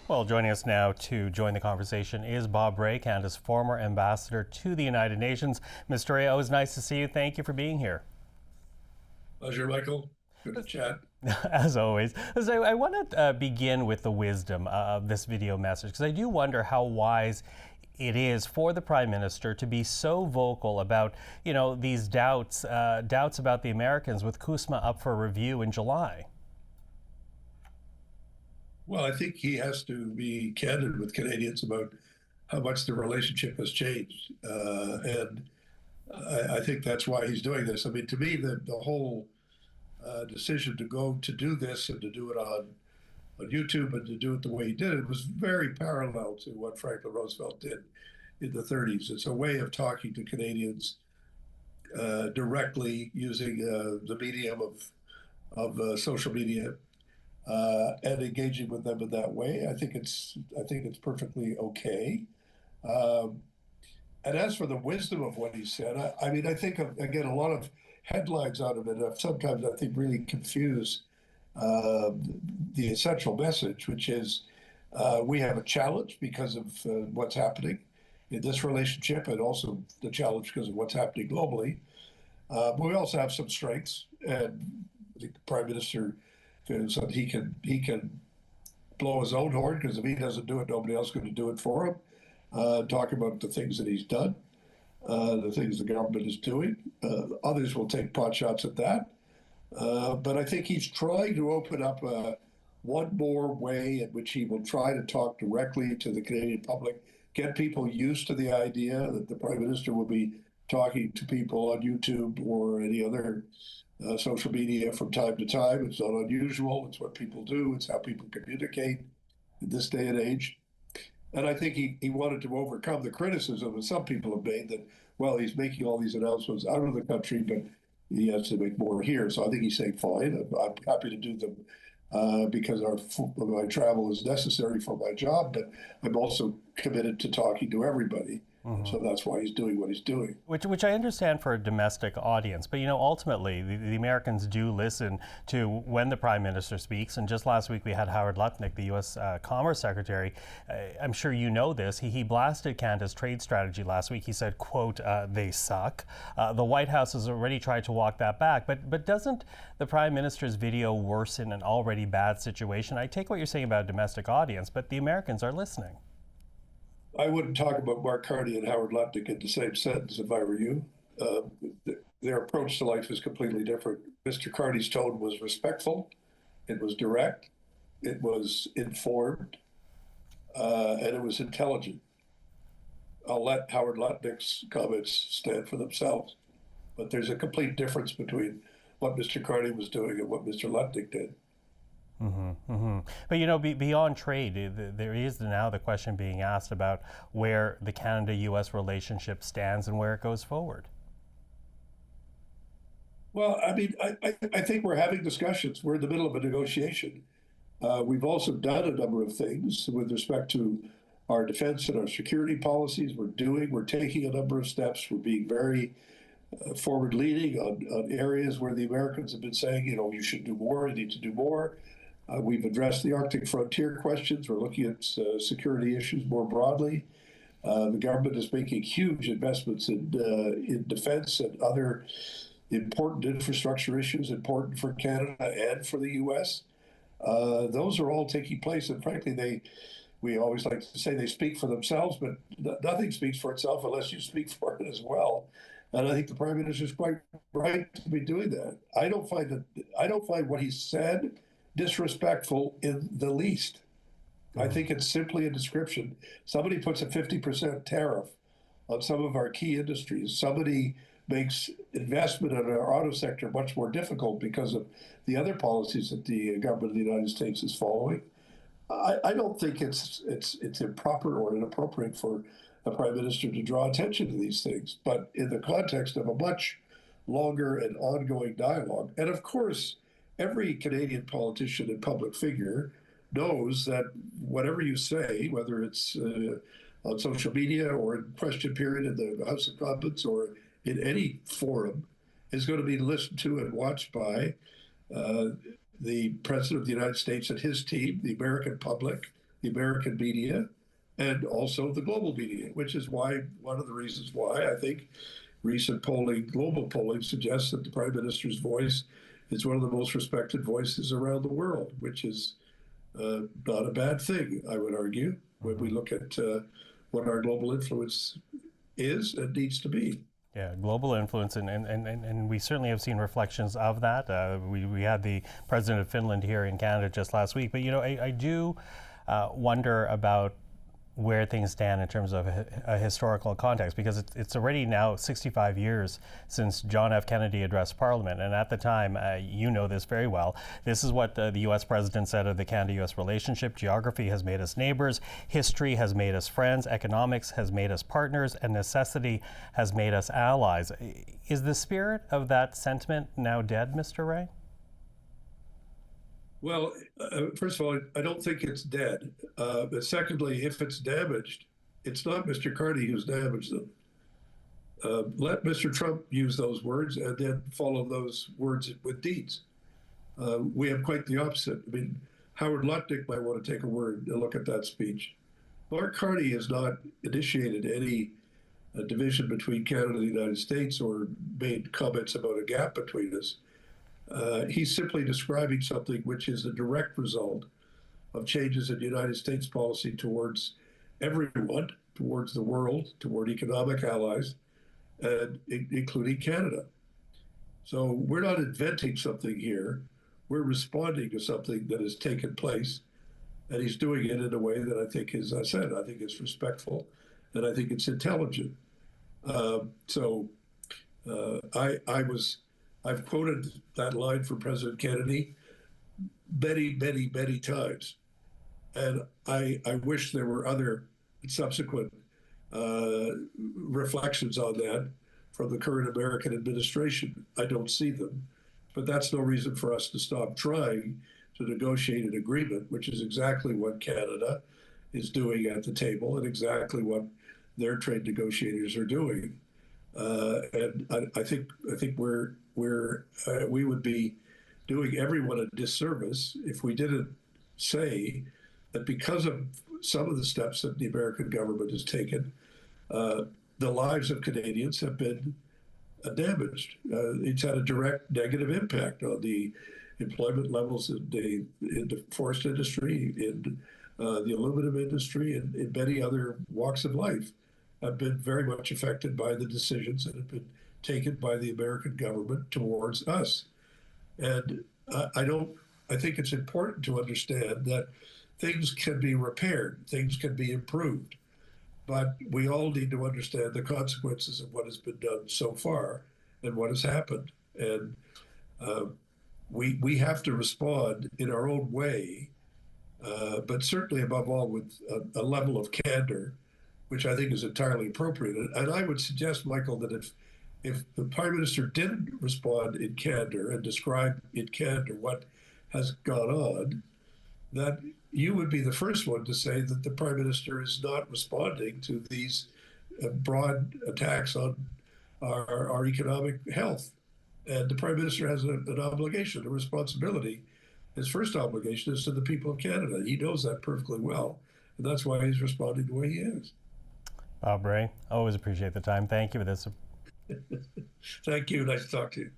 Well, joining us now to join the conversation is Bob Rae, Canada's former ambassador to the United Nations. Mr. Rae, always nice to see you. Thank you for being here. Pleasure, Michael. Good to chat. As always. So I want to begin with the wisdom of this video message, because I do wonder how wise it is for the Prime Minister to be so vocal about, these doubts about the Americans with CUSMA up for review in July. Well, I think he has to be candid with Canadians about how much the relationship has changed. And I think that's why he's doing this. I mean, to me, the whole decision to go to do this and to do it on YouTube and to do it the way he did it was very parallel to what Franklin Roosevelt did in the 30s. It's a way of talking to Canadians directly using the medium of social media and engaging with them in that way. I think it's perfectly okay. Um, and as for the wisdom of what he said, I mean, I think again a lot of headlines out of it have sometimes I think really confuse uh, the essential message, which is we have a challenge because of what's happening in this relationship, and also the challenge because of what's happening globally. But we also have some strengths, and the Prime Minister feels that he can blow his own horn because if he doesn't do it, nobody else is going to do it for him. Talk about the things that he's done, the things the government is doing. Others will take pot shots at that. But I think he's trying to open up one more way in which he will try to talk directly to the Canadian public, get people used to the idea that the Prime Minister will be talking to people on YouTube or any other social media from time to time. It's not unusual. It's what people do. It's how people communicate in this day and age. And I think he wanted to overcome the criticism that some people have made that, well, he's making all these announcements out of the country, but he has to make more here. So I think he's saying, fine, I'm happy to do them because my travel is necessary for my job, but I'm also committed to talking to everybody. So that's why he's doing what he's doing. Which I understand for a domestic audience, but ultimately the Americans do listen to when the Prime Minister speaks. And just last week we had Howard Lutnick, the U.S. Commerce Secretary. I'm sure you know this. He blasted Canada's trade strategy last week. He said, "quote they suck." The White House has already tried to walk that back, but doesn't the Prime Minister's video worsen an already bad situation? I take what you're saying about a domestic audience, but the Americans are listening. I wouldn't talk about Mark Carney and Howard Lutnick in the same sentence if I were you. Uh, their approach to life is completely different. Mr. Carney's tone was respectful, it was direct, it was informed, and it was intelligent. I'll let Howard Lutnick's comments stand for themselves, but there's a complete difference between what Mr. Carney was doing and what Mr. Lutnick did. But beyond trade, there is now the question being asked about where the Canada-U.S. relationship stands and where it goes forward. Well, I mean, I think we're having discussions. We're in the middle of a negotiation. We've also done a number of things with respect to our defense and our security policies. We're taking a number of steps. We're being very forward leaning on areas where the Americans have been saying, you should do more, you need to do more. We've addressed the Arctic frontier questions. We're looking at security issues more broadly. The government is making huge investments in defense and other important infrastructure issues important for Canada and for the U.S. Those are all taking place, and frankly, we always like to say they speak for themselves, but nothing speaks for itself unless you speak for it as well. And I think the Prime Minister is quite right to be doing that. I don't find what he said disrespectful in the least. I think it's simply a description. Somebody puts a 50% tariff on some of our key industries. Somebody makes investment in our auto sector much more difficult because of the other policies that the government of the United States is following. I don't think it's improper or inappropriate for the Prime Minister to draw attention to these things, but in the context of a much longer and ongoing dialogue. And of course, every Canadian politician and public figure knows that whatever you say, whether it's on social media or in question period in the House of Commons or in any forum, is going to be listened to and watched by uh, the President of the United States and his team, the American public, the American media and also the global media, which is why one of the reasons why I think recent polling, global polling, suggests that the Prime Minister's voice is one of the most respected voices around the world, which is not a bad thing, I would argue, when we look at what our global influence is and needs to be. Yeah, global influence, and we certainly have seen reflections of that. We had the president of Finland here in Canada just last week, but I do wonder about where things stand in terms of a historical context, because it's already now 65 years since John F. Kennedy addressed Parliament. And at the time, you know this very well, this is what the U.S. president said of the Canada-U.S. relationship: geography has made us neighbors, history has made us friends, economics has made us partners, and necessity has made us allies. Is the spirit of that sentiment now dead, Mr. Rae? Well, first of all, I don't think it's dead. But secondly, if it's damaged, it's not Mr. Carney who's damaged them. Let Mr. Trump use those words and then follow those words with deeds. We have quite the opposite. I mean, Howard Lutnick might want to take a look at that speech. Mark Carney has not initiated any division between Canada and the United States or made comments about a gap between us. He's simply describing something which is a direct result of changes in United States policy towards everyone, towards the world, toward economic allies, and including Canada. So we're not inventing something here. We're responding to something that has taken place, and he's doing it in a way that I think, as I said, I think it's respectful, and I think it's intelligent. I've quoted that line from President Kennedy many, many, many times. And I wish there were other subsequent reflections on that from the current American administration. I don't see them. But that's no reason for us to stop trying to negotiate an agreement, which is exactly what Canada is doing at the table and exactly what their trade negotiators are doing. And I think we would be doing everyone a disservice if we didn't say that because of some of the steps that the American government has taken, the lives of Canadians have been damaged. It's had a direct negative impact on the employment levels in the forest industry, in the aluminum industry, and in many other walks of life, have been very much affected by the decisions that have been taken by the American government towards us. And I think it's important to understand that things can be repaired, things can be improved, but we all need to understand the consequences of what has been done so far and what has happened. And we have to respond in our own way, but certainly above all with a level of candor, which I think is entirely appropriate. And I would suggest, Michael, that if the Prime Minister didn't respond in candor and describe in candor what has gone on, that you would be the first one to say that the Prime Minister is not responding to these broad attacks on our economic health. And the Prime Minister has an obligation, a responsibility. His first obligation is to the people of Canada. He knows that perfectly well. And that's why he's responding the way he is. Bob Rae, always appreciate the time. Thank you for this. Thank you. Nice to talk to you.